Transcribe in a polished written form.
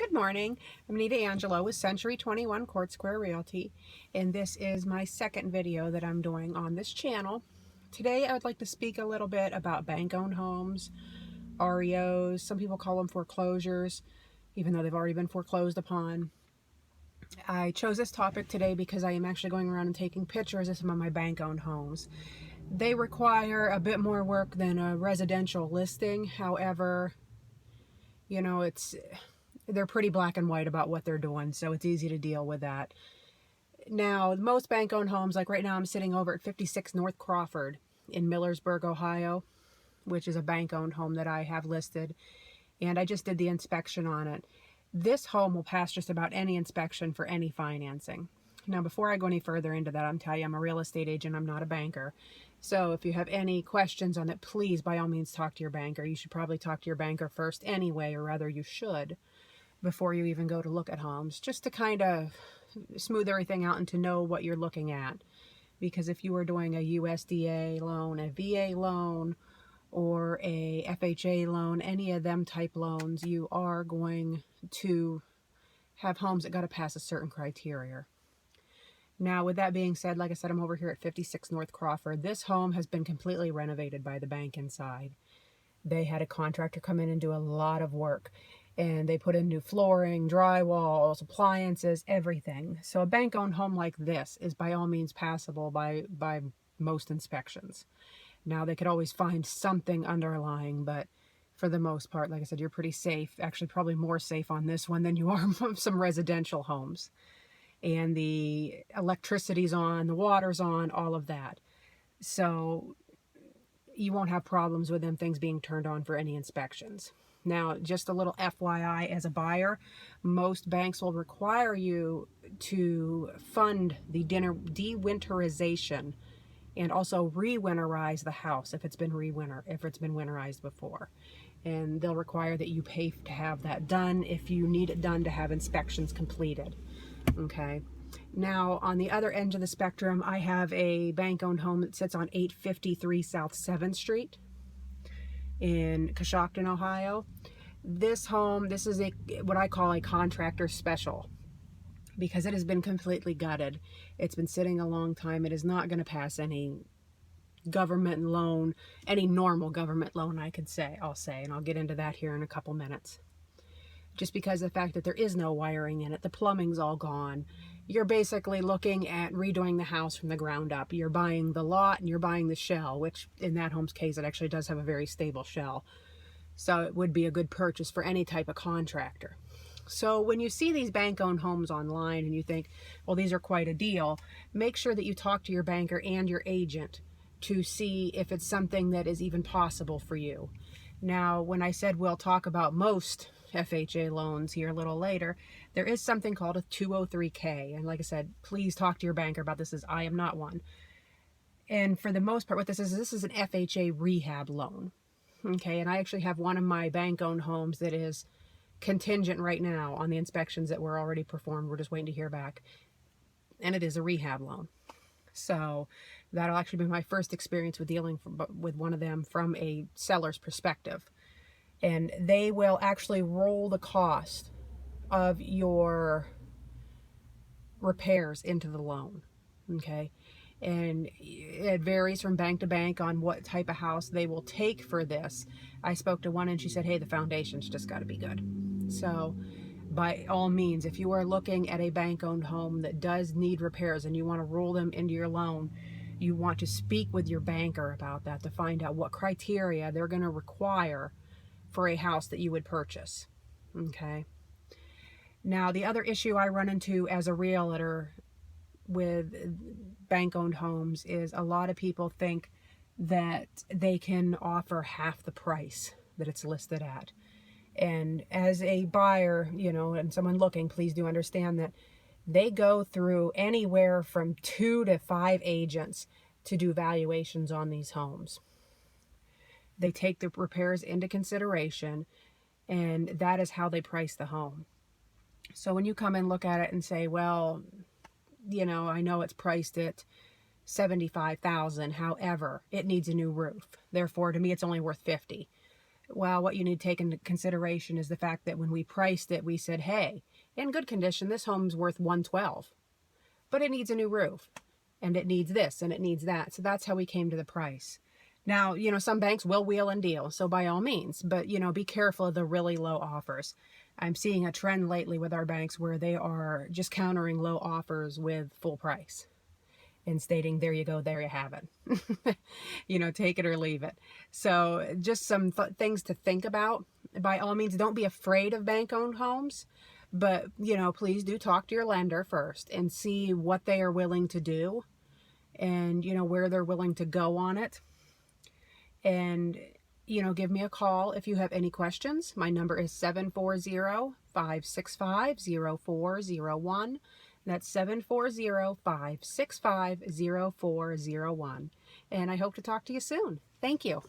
Good morning. I'm Anita Angelo with Century 21 Court Square Realty, and this is my second video that I'm doing on this channel. Today I would like to speak a little bit about bank-owned homes, REOs. Some people call them foreclosures, even though they've already been foreclosed upon. I chose this topic today because I am actually going around and taking pictures of some of my bank-owned homes. They require a bit more work than a residential listing. However, you know, they're pretty black and white about what they're doing, so it's easy to deal with that. Now, most bank-owned homes, like right now I'm sitting over at 56 North Crawford in Millersburg, Ohio, which is a bank-owned home that I have listed, and I just did the inspection on it. This home will pass just about any inspection for any financing. Now, before I go any further into that, I'm telling you, I'm a real estate agent, I'm not a banker. So if you have any questions on it, please, by all means, talk to your banker. You should probably talk to your banker first anyway, or rather you should, before you even go to look at homes, just to kind of smooth everything out and to know what you're looking at. Because if you are doing a USDA loan, a VA loan, or a FHA loan, any of them type loans, you are going to have homes that got to pass a certain criteria. Now, with that being said, like I said, I'm over here at 56 North Crawford. This home has been completely renovated by the bank inside. They had a contractor come in and do a lot of work, and they put in new flooring, drywalls, appliances, everything. So a bank-owned home like this is by all means passable by most inspections. Now, they could always find something underlying, but for the most part, like I said, you're pretty safe. Actually, probably more safe on this one than you are on some residential homes. And the electricity's on, the water's on, all of that. So you won't have problems with them things being turned on for any inspections. Now, just a little FYI, as a buyer, most banks will require you to fund the de-winterization and also re-winterize the house if it's been winterized before. And they'll require that you pay to have that done if you need it done to have inspections completed. Okay. Now, on the other end of the spectrum, I have a bank-owned home that sits on 853 South 7th Street in Coshocton, Ohio. This home, this is what I call a contractor special, because it has been completely gutted. It's been sitting a long time. It is not going to pass any government loan, any normal government loan, I'll say, and I'll get into that here in a couple minutes. Just because of the fact that there is no wiring in it, the plumbing's all gone. You're basically looking at redoing the house from the ground up. You're buying the lot and you're buying the shell, which in that home's case, it actually does have a very stable shell. So it would be a good purchase for any type of contractor. So when you see these bank-owned homes online and you think, well, these are quite a deal, make sure that you talk to your banker and your agent to see if it's something that is even possible for you. Now, when I said we'll talk about most FHA loans here a little later, there is something called a 203K. And like I said, please talk to your banker about this, as I am not one. And for the most part, what this is an FHA rehab loan. Okay, and I actually have one of my bank-owned homes that is contingent right now on the inspections that were already performed. We're just waiting to hear back. And it is a rehab loan. So that'll actually be my first experience with dealing with one of them from a seller's perspective. And they will actually roll the cost of your repairs into the loan. Okay. And it varies from bank to bank on what type of house they will take for this. I spoke to one and she said, hey, the foundation's just got to be good. So by all means, if you are looking at a bank-owned home that does need repairs and you want to roll them into your loan, you want to speak with your banker about that to find out what criteria they're going to require for a house that you would purchase. Okay. Now, the other issue I run into as a realtor with bank-owned homes is a lot of people think that they can offer half the price that it's listed at. And as a buyer, you know, and someone looking, please do understand that they go through anywhere from 2 to 5 agents to do valuations on these homes. They take the repairs into consideration, and that is how they price the home. So when you come and look at it and say, well, you know, I know it's priced at $75,000. However, it needs a new roof. Therefore, to me, it's only worth $50,000. Well, what you need to take into consideration is the fact that when we priced it, we said, hey, in good condition, this home's worth 112, but it needs a new roof and it needs this and it needs that. So that's how we came to the price. Now, some banks will wheel and deal, so by all means, but, be careful of the really low offers. I'm seeing a trend lately with our banks where they are just countering low offers with full price and stating, there you go, there you have it. Take it or leave it. So just some things to think about. By all means, don't be afraid of bank-owned homes, but, please do talk to your lender first and see what they are willing to do and, where they're willing to go on it. And, give me a call if you have any questions. My number is 740-565-0401. That's 740-565-0401. And I hope to talk to you soon. Thank you.